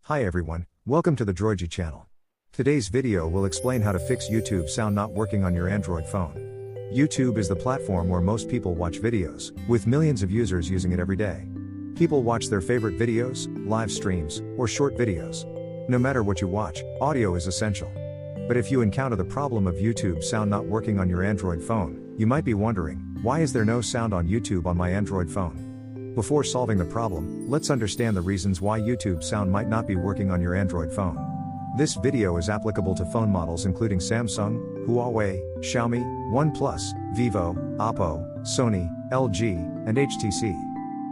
Hi everyone, welcome to the Droigy channel. Today's video will explain how to fix YouTube sound not working on your Android phone. YouTube is the platform where most people watch videos, with millions of users using it every day. People watch their favorite videos, live streams, or short videos. No matter what you watch, audio is essential. But if you encounter the problem of YouTube sound not working on your Android phone, you might be wondering, why is there no sound on YouTube on my Android phone? Before solving the problem, let's understand the reasons why YouTube sound might not be working on your Android phone. This video is applicable to phone models including Samsung, Huawei, Xiaomi, OnePlus, Vivo, Oppo, Sony, LG, and HTC.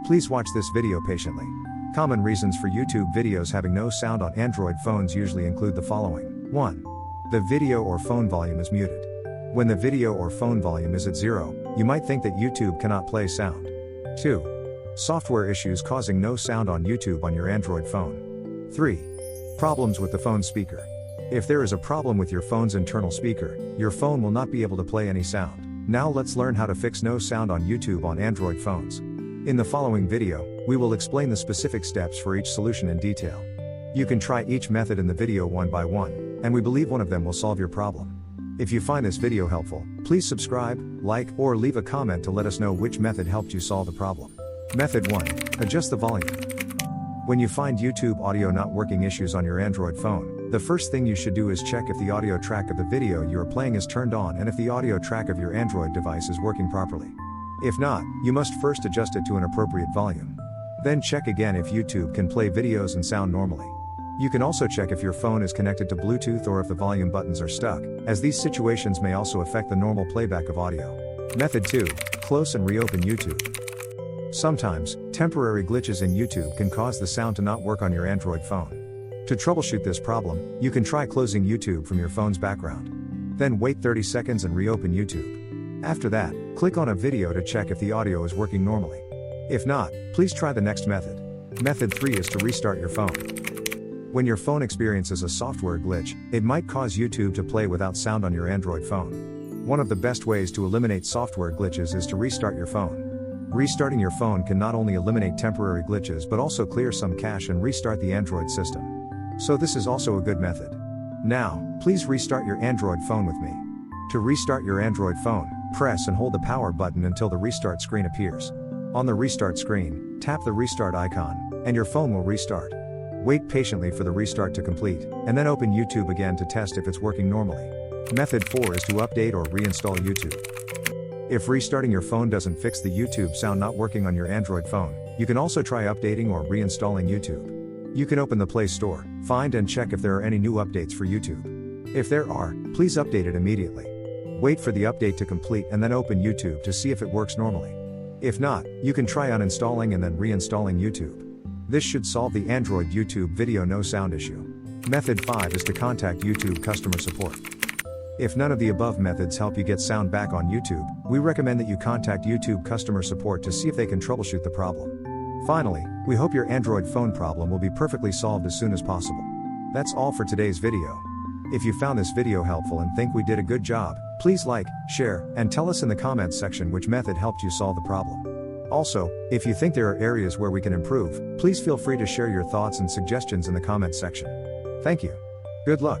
Please watch this video patiently. Common reasons for YouTube videos having no sound on Android phones usually include the following. 1. The video or phone volume is muted. When the video or phone volume is at 0, you might think that YouTube cannot play sound. 2. Software issues causing no sound on YouTube on your Android phone. 3. Problems with the phone speaker. If there is a problem with your phone's internal speaker, your phone will not be able to play any sound. Now let's learn how to fix no sound on YouTube on Android phones. In the following video, we will explain the specific steps for each solution in detail. You can try each method in the video one by one, and we believe one of them will solve your problem. If you find this video helpful, please subscribe, like, or leave a comment to let us know which method helped you solve the problem. Method 1. Adjust the volume. When you find YouTube audio not working issues on your Android phone, the first thing you should do is check if the audio track of the video you are playing is turned on and if the audio track of your Android device is working properly. If not, you must first adjust it to an appropriate volume. Then check again if YouTube can play videos and sound normally. You can also check if your phone is connected to Bluetooth or if the volume buttons are stuck, as these situations may also affect the normal playback of audio. Method 2. Close and reopen YouTube. Sometimes, temporary glitches in YouTube can cause the sound to not work on your Android phone. To troubleshoot this problem, you can try closing YouTube from your phone's background. Then wait 30 seconds and reopen YouTube. After that, click on a video to check if the audio is working normally. If not, please try the next method. Method 3 is to restart your phone. When your phone experiences a software glitch, it might cause YouTube to play without sound on your Android phone. One of the best ways to eliminate software glitches is to restart your phone. Restarting your phone can not only eliminate temporary glitches but also clear some cache and restart the Android system. So this is also a good method. Now, please restart your Android phone with me. To restart your Android phone, press and hold the power button until the restart screen appears. On the restart screen, tap the restart icon, and your phone will restart. Wait patiently for the restart to complete, and then open YouTube again to test if it's working normally. Method 4 is to update or reinstall YouTube. If restarting your phone doesn't fix the YouTube sound not working on your Android phone, you can also try updating or reinstalling YouTube. You can open the Play Store, find and check if there are any new updates for YouTube. If there are, please update it immediately. Wait for the update to complete and then open YouTube to see if it works normally. If not, you can try uninstalling and then reinstalling YouTube. This should solve the Android YouTube video no sound issue. Method 5 is to contact YouTube customer support. If none of the above methods help you get sound back on YouTube, we recommend that you contact YouTube customer support to see if they can troubleshoot the problem. Finally, we hope your Android phone problem will be perfectly solved as soon as possible. That's all for today's video. If you found this video helpful and think we did a good job, please like, share, and tell us in the comments section which method helped you solve the problem. Also, if you think there are areas where we can improve, please feel free to share your thoughts and suggestions in the comments section. Thank you. Good luck.